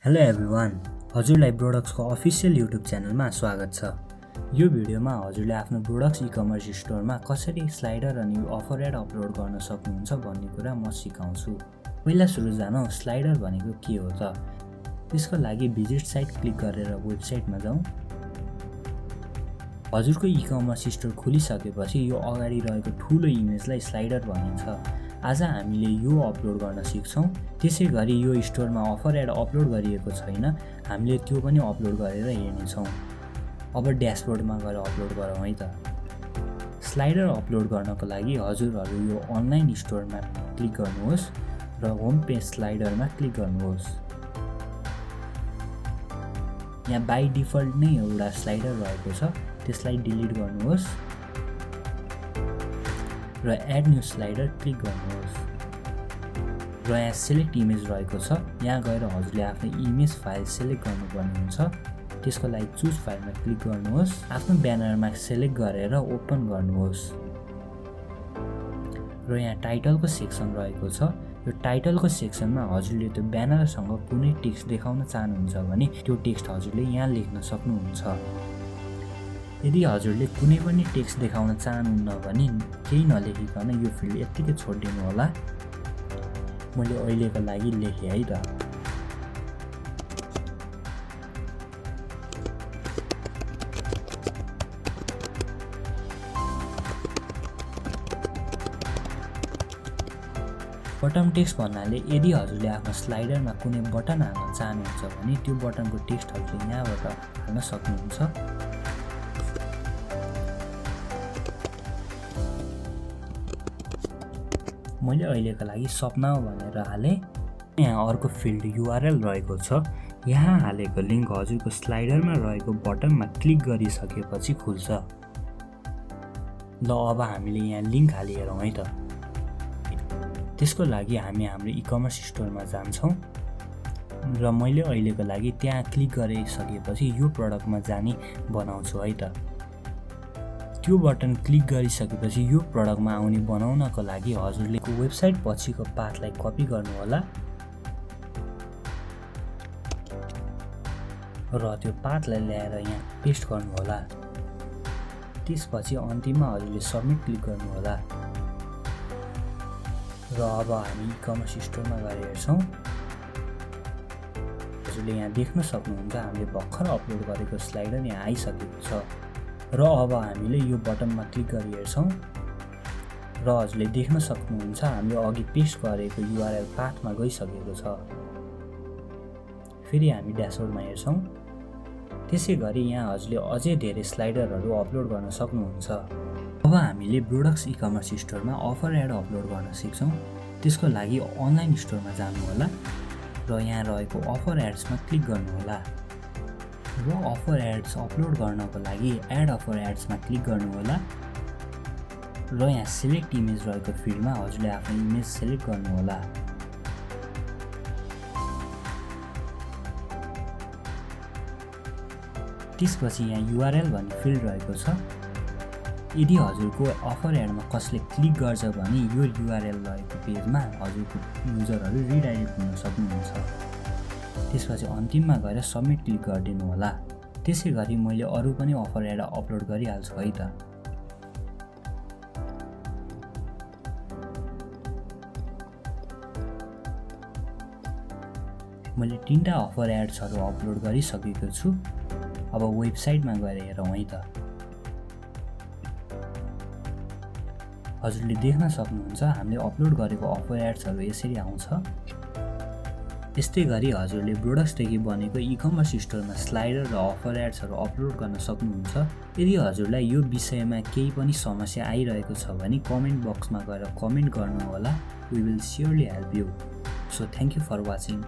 Hello everyone, हजुरलाई ब्रोडक्सको official YouTube च्यानलमा स्वागत छ। यो भिडियोमा हजुरले आफ्नो ब्रोडक्स इकमर्स स्टोरमा कसरी स्लाइडर अनि अफर एड अपलोड गर्न सक्नुहुन्छ भन्ने कुरा म सिकाउँछु। पहिला सुरु जानौँ, स्लाइडर भनेको के हो त? त्यसको लागि भिजिट साइट क्लिक गरेर वेबसाइटमा जाउँ। हजुरको इकमर्स स्टोर खोलिसकेपछि यो अगाडि रहेको ठुलो इमेजलाई स्लाइडर भनिन्छ। आज हामीले यो अपलोड गर्न सिक्छौँ। त्यसैगरी यो स्टोरमा अफर एड अपलोड गरिएको छैन, हामीले त्यो पनि अपलोड गरेर हेर्नेछौँ। अब ड्यासबोर्डमा गएर अपलोड गरौँ है त। स्लाइडर अपलोड गर्नको लागि हजुरहरू यो अनलाइन स्टोरमा क्लिक गर्नुहोस् र होम पेज स्लाइडरमा क्लिक गर्नुहोस्। यहाँ बाई डिफल्ट नै एउटा स्लाइडर रहेको छ, त्यसलाई डिलिट गर्नुहोस् र एड न्यू स्लाइडर क्लिक गर्नुहोस् र यहाँ सिलेक्ट इमेज रहेको छ। यहाँ गएर हजुरले आफ्नो इमेज फाइल सिलेक्ट गर्नुपर्ने हुन्छ। त्यसको लागि चुज फाइलमा क्लिक गर्नुहोस्, आफ्नो ब्यानरमा सिलेक्ट गरेर ओपन गर्नुहोस् र यहाँ टाइटलको सेक्सन रहेको छ। यो टाइटलको सेक्सनमा हजुरले त्यो ब्यानरसँग कुनै टेक्स्ट देखाउन चाहनुहुन्छ भने त्यो टेक्स्ट हजुरले यहाँ लेख्न सक्नुहुन्छ। यदि हजुरले कुनै पनि टेक्स्ट देखाउन चाहनुहुन्न भने केही नलेखिकन यो फिल्ड यत्तिकै छोडिदिनु होला। मैले अहिलेको लागि लेखेँ है त। बटन टेक्स्ट भन्नाले यदि हजुरले आफ्नो स्लाइडरमा कुनै बटन हाल्न चाहनुहुन्छ भने त्यो बटनको टेक्स्ट हजुरले यहाँबाट हाल्न सक्नुहुन्छ। मैले अहिलेको लागि सपना भनेर हालेँ। यहाँ अर्को फिल्ड युआरएल रहेको छ। यहाँ हालेको लिङ्क हजुरको स्लाइडरमा रहेको बटनमा क्लिक गरिसकेपछि खुल्छ। ल अब हामीले यहाँ लिङ्क हालिहेरौँ है त। त्यसको लागि हामी हाम्रो इकमर्स स्टोरमा जान्छौँ र मैले अहिलेको लागि त्यहाँ क्लिक गरिसकेपछि यो प्रडक्टमा जाने बनाउँछु है त। त्यो बटन क्लिक गरिसकेपछि यो प्रडक्टमा आउने बनाउनको लागि हजुरले वेबसाइट पछिको पाथलाई कपी गर्नुहोला र त्यो पाथलाई ल्याएर यहाँ पेस्ट गर्नुहोला। त्यसपछि अन्तिममा हजुरले सबमिट क्लिक गर्नुहोला र अब हामी इकमर्स स्टोरमा गएर हेर्छौँ। हजुरले यहाँ देख्न सक्नुहुन्छ हामीले भर्खर अपलोड गरेको स्लाइडर यहाँ आइसकेको छ र अब हामीले यो बटनमा क्लिक गरी हेर्छौँ र हजुरले देख्न सक्नुहुन्छ हामीले अघि पेस्ट गरेको युआरएल पाथमा गइसकेको छ। फेरि हामी ड्यासबोर्डमा हेर्छौँ। त्यसैगरी यहाँ हजुरले अझै धेरै स्लाइडरहरू अपलोड गर्न सक्नुहुन्छ। अब हामीले ब्रोडक्स इकमर्स स्टोरमा अफर एड अपलोड गर्न सिक्छौँ। त्यसको लागि अनलाइन स्टोरमा जानुहोला र यहाँ रहेको अफर एड्समा क्लिक गर्नुहोला र अफर एड्स अपलोड गर्नको लागि एड अफर एड्समा क्लिक गर्नुहोला र यहाँ सिलेक्ट इमेज रहेको फिल्डमा हजुरले आफ्नो इमेज सिलेक्ट गर्नुहोला। त्यसपछि यहाँ युआरएल भन्ने फिल्ड रहेको छ। यदि हजुरको अफर एडमा कसले क्लिक गर्छ भने यो युआरएल रहेको पेजमा हजुरको युजरहरू रिडाइरेक्ट हुन सक्नुहुन्छ। त्यसपछि अन्तिममा गएर सबमिट क्लिक गरिदिनु होला। त्यसैगरी मैले अरू पनि अफर एड अपलोड गरिहाल्छु है त। मैले 3टा अफर एड्सहरू अपलोड गरिसकेको छु। अब वेबसाइटमा गएर हेरौँ है त। हजुरले देख्न सक्नुहुन्छ हामीले अपलोड गरेको अफर एड्सहरू यसरी आउँछ। यस्तै गरी हजुरले ब्रोडक्सदेखि बनेको इकमर्स स्टोरमा स्लाइडर र अफर एड्सहरू अपलोड गर्न सक्नुहुन्छ। यदि हजुरलाई यो विषयमा केही पनि समस्या आइरहेको छ भने कमेन्ट बक्समा गएर कमेन्ट गर्नुहोला। We will surely help you. So thank you for watching.